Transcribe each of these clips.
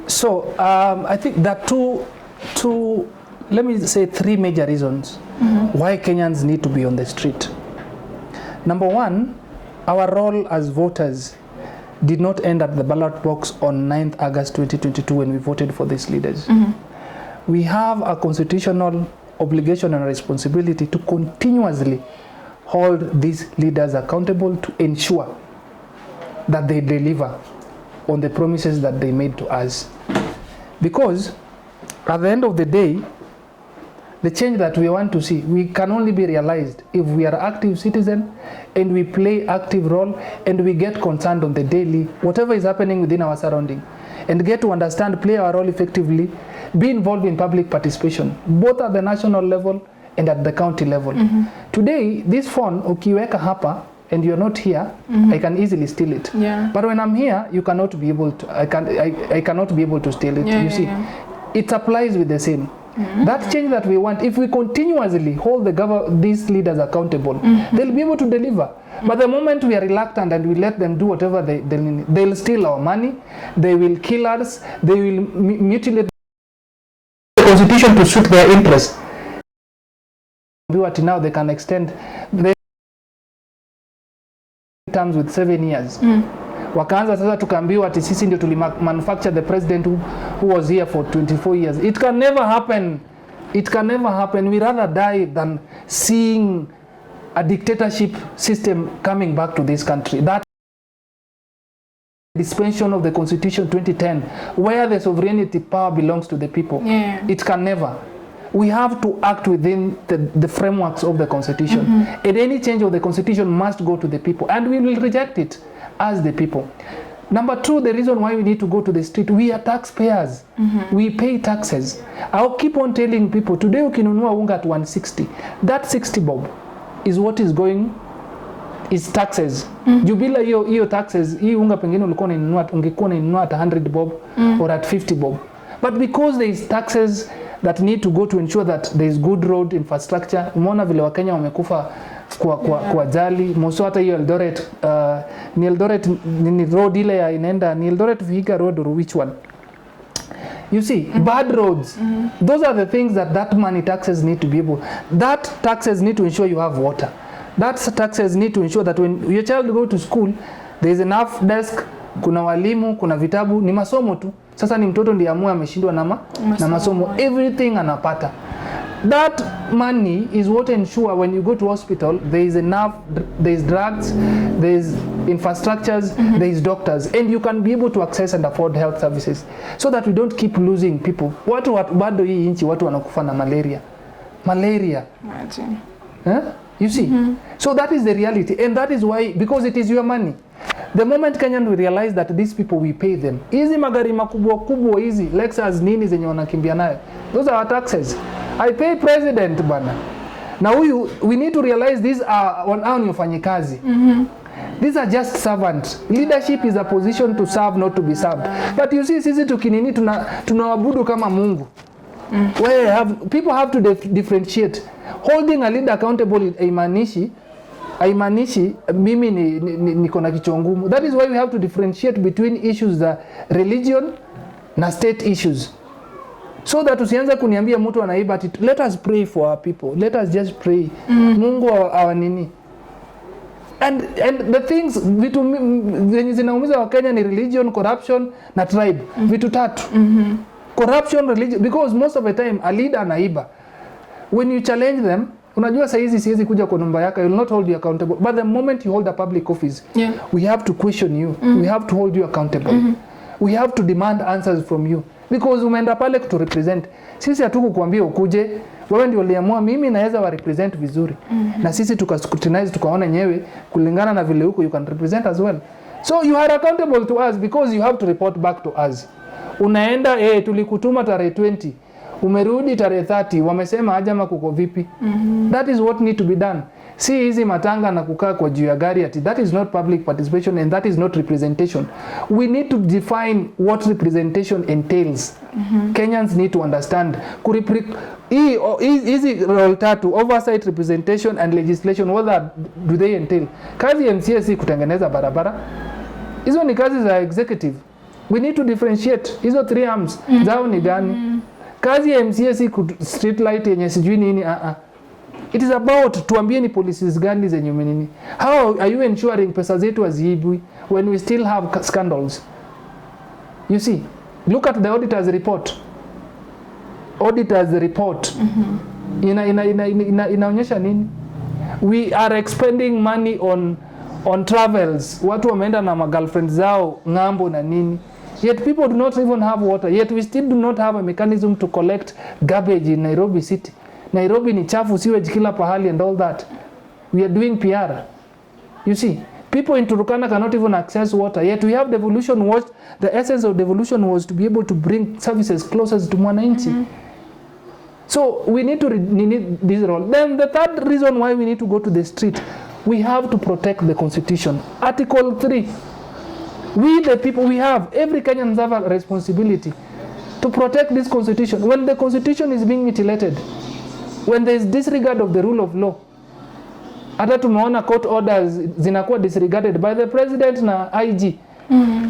So I think there are two, let me say 3 major reasons why Kenyans need to be on the street. Number one, our role as voters did not end at the ballot box on 9th August 2022 when we voted for these leaders. We have a constitutional obligation and responsibility to continuously hold these leaders accountable to ensure that they deliver on the promises that they made to us. Because at the end of the day, the change that we want to see, we can only be realized if we are active citizens and we play active role and we get concerned on the daily, whatever is happening within our surrounding, and get to understand, play our role effectively, be involved in public participation, both at the national level and at the county level. Today, this phone, ukiweka hapa, and you're not here, I can easily steal it. But when I'm here, you cannot be able to, I cannot be able to steal it. You see, it applies with the same. That change that we want, if we continuously hold these leaders accountable, they'll be able to deliver. But the moment we are reluctant and we let them do whatever they'll steal our money, they will kill us, they will mutilate the constitution to suit their interests. Now they can extend the terms with 7 years. Wakaanza sasa tukaambiwa ati sisi ndio manufacture the president who was here for 24 years. It can never happen. It can never happen. We rather die than seeing a dictatorship system coming back to this country. That dispensation of the Constitution 2010, where the sovereignty power belongs to the people. It can never. We have to act within the frameworks of the Constitution. And any change of the Constitution must go to the people. And we will reject it as the people. Number two, the reason why we need to go to the street, we are taxpayers. We pay taxes. I'll keep on telling people, today ukinunua unga at 160, that 60 bob is what is going, is taxes. Jubila hiyo taxes, hii unga pengine ungekuwa unainunua at 100 bob or at 50 bob. But because there is taxes that need to go to ensure that there is good road infrastructure, umeona vile Wakenya wamekufa kwa jali, moso hata hiyo Eldoret, ni Eldoret ni road ile ya inaenda, ni Eldoret Vihiga road or which one? You see, bad roads. Those are the things that money taxes need to be able. That taxes need to ensure you have water. That taxes need to ensure that when your child go to school, there is enough desk, kuna walimu, kuna vitabu, ni masomo tu. Sasa ni mtoto ndiye amua ameshindwa na masomo. Everything anapata. That money is what ensure when you go to hospital, there is enough, there is drugs, there is infrastructures, there is doctors, and you can be able to access and afford health services so that we don't keep losing people. Watu bado hii nchi watu wanakufa na malaria. Imagine. You see? So that is the reality, and that is why, because it is your money. The moment Kenyan will realize that these people, we pay them. Hizi magari makubwa hizi, Lexus nini zenye wanakimbia nayo, those are our taxes. I pay president bana. Now we need to realize these are on wafanyikazi. These are just servants. Leadership is a position to serve, not to be served. But you see, sisi tukinini tunaabudu kama Mungu. People have to differentiate. Holding a leader accountable haimanishi mimi niko na kichwa ngumu. That is why we have to differentiate between issues za religion na state issues. So that usianza kuniambia mtu anaiba, let us pray for our people. Let us just pray. Mungu awanini. And the things vitu zenye zinaumiza wa Kenya ni religion, corruption na tribe. Vitu tatu. Corruption, religion, because most of the time a leader anaiba. When you challenge them, unajua saizi siwezi kuja kwa nyumba yako, you will not hold you accountable. But the moment you hold a public office, we have to question you. We have to hold you accountable. We have to demand answers from you. Because umeenda pale kutu represent. Sisi hatukukuambia ukuje, wewe ndio uliamua mimi naweza wa represent vizuri. Na sisi tukascrutinize tukaona nyewe kulingana na vile huko you can represent as well. So you are accountable to us because you have to report back to us. Unaenda tulikutuma tarehe 20, umerudi tarehe 30, wamesema ajama kuko vipi. That is what need to be done. Si hizi matanga na kukaa kwa juu ya gari ati, that is not public participation and that is not representation. We need to define what representation entails. Kenyans need to understand. Hizi role tatu, oversight, representation and legislation, what do they entail? Kazi ya MCA si kutengeneza barabara. Hizo ni kazi za executive. We need to differentiate. Hizo 3 arms zao ni gani? Kazi ya MCA si street light yenye sijui nini. It is about tuambie ni policies gani zenye nini. How are you ensuring pesa zetu haziibwi when we still have scandals? You see, look at the auditor's report. Auditor's report. Inaonyesha nini? We are expending money on travels. Watu wameenda na girlfriends zao ngambo na nini. Yet people do not even have water. Yet we still do not have a mechanism to collect garbage in Nairobi city. Nairobi ni chafu, sewage kila pahali and all that. We are doing PR. You see, people in Turkana cannot even access water. Yet we have devolution. What the essence of devolution was to be able to bring services closer to mwananchi. So we need to need this role. Then the third reason why we need to go to the street, we have to protect the constitution. Article 3. We the people, we have, every Kenyan have a responsibility to protect this constitution. When the constitution is being mutilated, when there is disregard of the rule of law, hata tumeona court orders zinakuwa disregarded by the president na IG.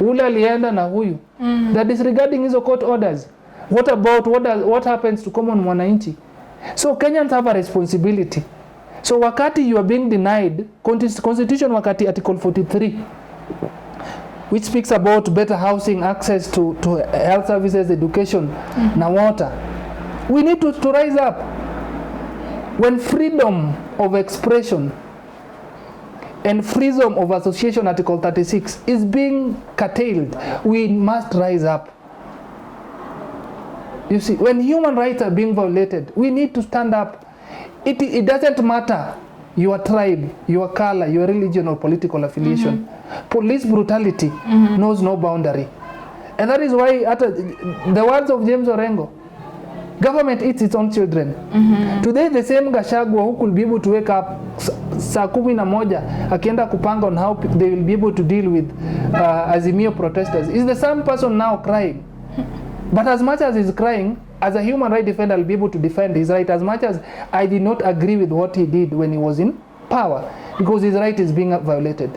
Ule alienda na huyu. They're disregarding hizo court orders. What about what happens to common mwananchi? So Kenyans have a responsibility. So wakati you are being denied constitution, wakati article 43, which speaks about better housing, access to health services, education, na water, we need to rise up. When freedom of expression and freedom of association, article 36, is being curtailed, we must rise up. You see, when human rights are being violated, we need to stand up. It doesn't matter your tribe, your color, your religion or political affiliation. Police brutality knows no boundary. And that is why, at the words of James Orengo, government eats its own children. Today the same Gachagua who could be able to wake up saa 11 akienda kupanga on how they will be able to deal with Azimio protesters is the same person now crying. But as much as he's crying, as a human rights defender, I'll be able to defend his right, as much as I did not agree with what he did when he was in power, because his right is being violated.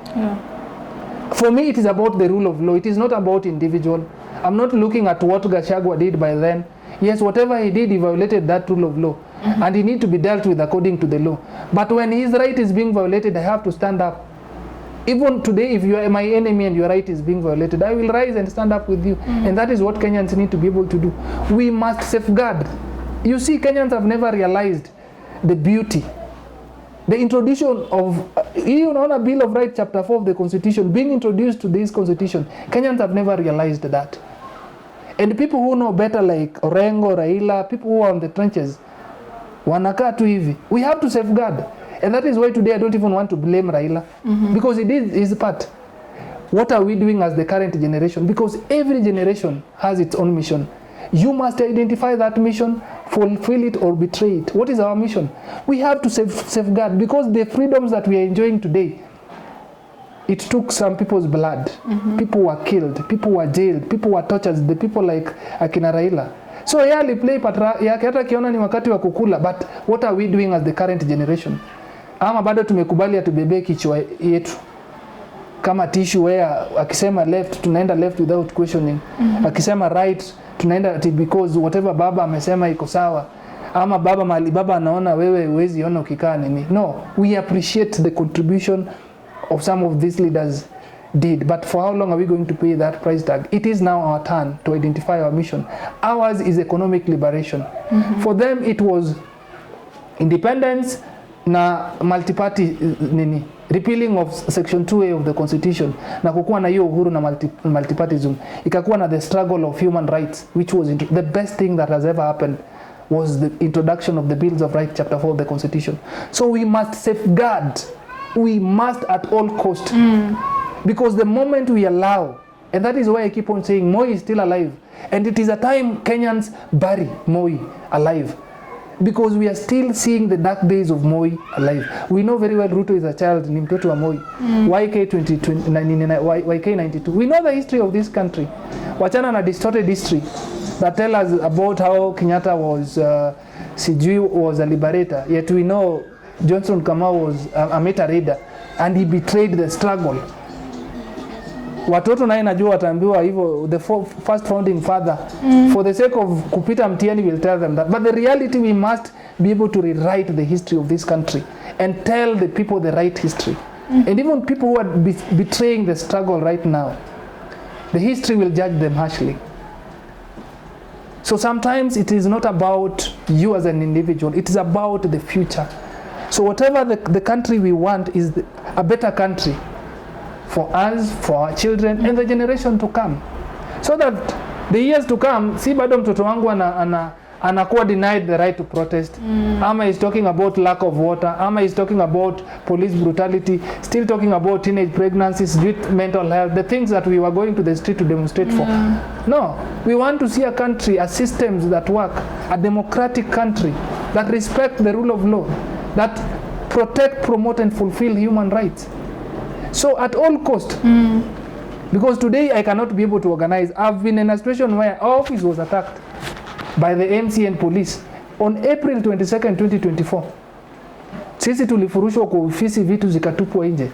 For me, it is about the rule of law. It is not about individual. I'm not looking at what Gachagua did by then. Yes, whatever he did, he violated that rule of law. And he need to be dealt with according to the law. But when his right is being violated, I have to stand up. Even today, if you are my enemy and your right is being violated, I will rise and stand up with you. And that is what Kenyans need to be able to do. We must safeguard. You see, Kenyans have never realized the beauty. The introduction of, even on a Bill of Rights, Chapter 4 of the Constitution, being introduced to this Constitution, Kenyans have never realized that. And people who know better, like Orengo, Raila, people who are on the trenches, wanakaa tu hivi. We have to safeguard. And that is why today I don't even want to blame Raila. Because he did his part. What are we doing as the current generation? Because every generation has its own mission. You must identify that mission, fulfill it or betray it. What is our mission? We have to safeguard, because the freedoms that we are enjoying today, it took some people's blood. People were killed, people were jailed, people were tortured, the people like akina Raila. So yeye aliplay part yake, hata kiona ni wakati wa kukula, but what are we doing as the current generation? Ama bado tumekubali atubebe kichwa yetu kama tissue, where akisema left tunaenda left without questioning, akisema right tunaenda because whatever baba amesema iko sawa, ama baba mali baba anaona wewe huwezi ona ukikaa nini. No, we appreciate the contribution of some of these leaders did, but for how long are we going to pay that price tag? It is now our turn to identify our mission. Ours is economic liberation. For them it was independence na multi-party nini, repealing of section 2A of the constitution, na kukuwa na hiyo uhuru na multipartyism, ikakuwa na the struggle of human rights, which was the best thing that has ever happened was the introduction of the Bills of Rights, Chapter 4 of the Constitution. So we must safeguard, we must at all cost, because the moment we allow, and that is why I keep on saying Moi is still alive, and it is a time Kenyans bury Moi alive, because we are still seeing the dark days of Moi alive. We know very well Ruto is a child, ni mtoto wa Moi. YK92. We know the history of this country. Wachana na distorted history that tell us about how Kenyatta was was a liberator. Yet we know Johnson Kamau was a meta raider, and he betrayed the struggle. Watoto naye najua wataambiwa hivyo, the first founding father, for the sake of kupita mtiani will tell them that. But the reality, we must be able to rewrite the history of this country and tell the people the right history. And even people who are betraying the struggle right now, the history will judge them harshly. So sometimes it is not about you as an individual, it is about the future. So whatever the country we want is a better country for us, for our children, and the generation to come. So that the years to come, si bado mtoto wangu anakuwa denied the right to protest. Ama is talking about lack of water. Ama is talking about police brutality. Still talking about teenage pregnancies, youth mental health, the things that we were going to the street to demonstrate for. No, we want to see a country, a systems that work, a democratic country that respect the rule of law, that protect, promote, and fulfill human rights. So at all cost, because today I cannot be able to organize. I've been in a situation where our office was attacked by the MCN police on April 22nd, 2024. Sisi tulifurushwa kwa ofisi, vitu zikatupwa nje.